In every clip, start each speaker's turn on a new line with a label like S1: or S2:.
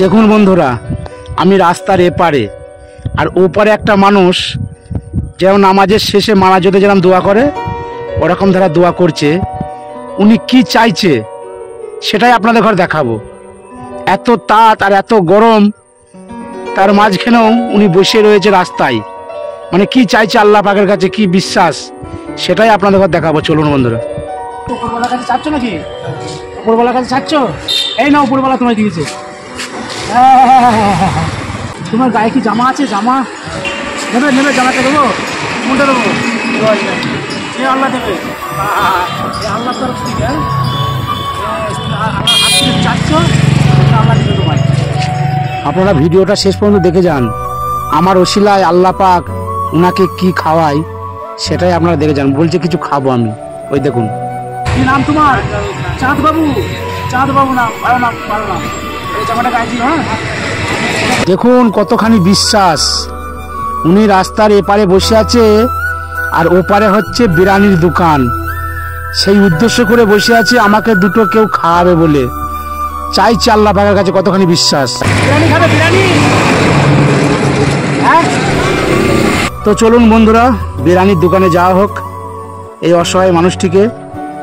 S1: দেখুন বন্ধুরা, আমি রাস্তার এপারে আর ওপারে একটা মানুষ যেমন নামাজের শেষে মারা যেতে যেরকম দোয়া করে ওরকম ধারা দোয়া করছে। উনি কি চাইছে সেটাই আপনাদের ঘর দেখাবো। এত তাত আর এত গরম, তার মাঝখানেও উনি বসে রয়েছে রাস্তায়। মানে কি চাইছে আল্লাহ পাকের কাছে, কি বিশ্বাস, সেটাই আপনাদের ঘর দেখাবো। চলুন বন্ধুরা। উপরবেলার কাছে চাচ্ছ নাকি? উপরবেলার কাছে চাচ্ছ? এই না, উপরবেলা তোমায় দিয়েছে। তোমার গায়ে কি জামা আছে? জামা নেবে? নেবে জামাটা দেবো? কোনটা দেবো? আল্লাহ দেবে, আল্লাহ তরফ থেকে চাচ্ছ, আল্লাহ দেবে তোমায়। আপনারা ভিডিওটা শেষ পর্যন্ত দেখে যান। আমার ওসিলায় আল্লাহ পাক ওনাকে কি খাওয়াই সেটাই আপনারা দেখে যান। বলছে কিছু খাবো আমি। ওই দেখুন। কি নাম তোমার? চাঁদ বাবু। চাঁদ বাবু নাম, ভালো নাম, ভালো নাম। এই জামাটা গাইছি। হ্যাঁ, দেখুন কতখানি বিশ্বাস। উনি রাস্তার এপারে বসে আছে আর ওপারে হচ্ছে বিরিয়ানির দোকান। সেই উদ্দেশ্য করে বসে আছে আমাকে দুটো কেউ খাওয়াবে বলে। চাইছে আল্লাহ পাকের কাছে কতখানি বিশ্বাস। বিরিয়ানি খাবে? বিরিয়ানি? হ্যাঁ, তো চলুন বন্ধুরা, বিরিয়ানির দোকানে যাওয়া হোক। এই অসহায় মানুষটিকে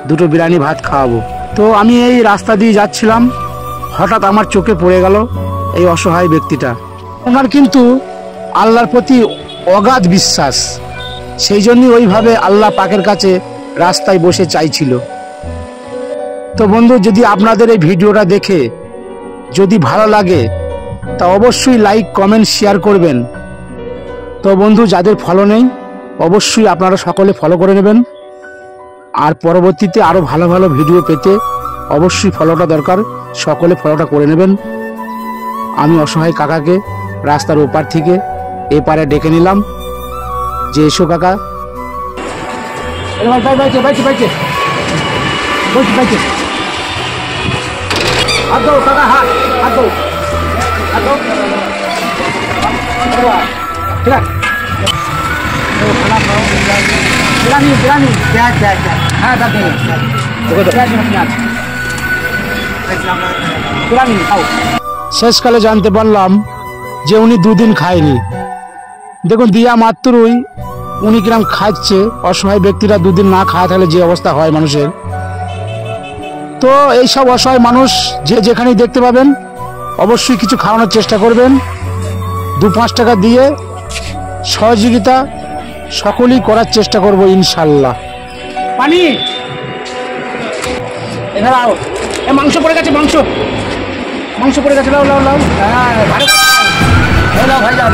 S1: দুটো বিরিয়ানি ভাত খাওয়াবো। তো আমি এই রাস্তা দিয়ে যাচ্ছিলাম, হঠাৎ আমার চোখে পড়ে গেল এই অসহায় ব্যক্তিটা। ওনার কিন্তু আল্লাহর প্রতি অগাধ বিশ্বাস, সেই জন্যই ওইভাবে আল্লাহ পাকের কাছে রাস্তায় বসে চাইছিল। তো বন্ধু, যদি আপনাদের এই ভিডিওটা দেখে যদি ভালো লাগে তা অবশ্যই লাইক, কমেন্ট, শেয়ার করবেন। তো বন্ধু, যাদের ফলো নেই অবশ্যই আপনারা সকলে ফলো করে নেবেন। আর পরবর্তীতে আরও ভালো ভালো ভিডিও পেতে অবশ্যই ফলোটা দরকার, সকলে ফলোটা করে নেবেন। আমি অসহায় কাকাকে রাস্তার ওপার থেকে এপারে ডেকে নিলাম যে এসো কাকা। শেষকালে জানতে পারলাম যে উনি দুদিন খায়নি। দেখুন, দিয়া মাত্রই উনি কিরম খাচ্ছে। অসহায় ব্যক্তিরা দুদিন না খাওয়া থাকলে যে অবস্থা হয় মানুষের। তো এইসব অসহায় মানুষ যে যেখানেই দেখতে পাবেন অবশ্যই কিছু খাওয়ানোর চেষ্টা করবেন। 2-5 টাকা দিয়ে সহযোগিতা সকলেই করার চেষ্টা করব ইনশাল্লাহ। পানি এখানে মাংস পড়ে গেছে, মাংস পড়ে গেছে। লাও লাও লাও। হ্যাঁ, ভাই যান।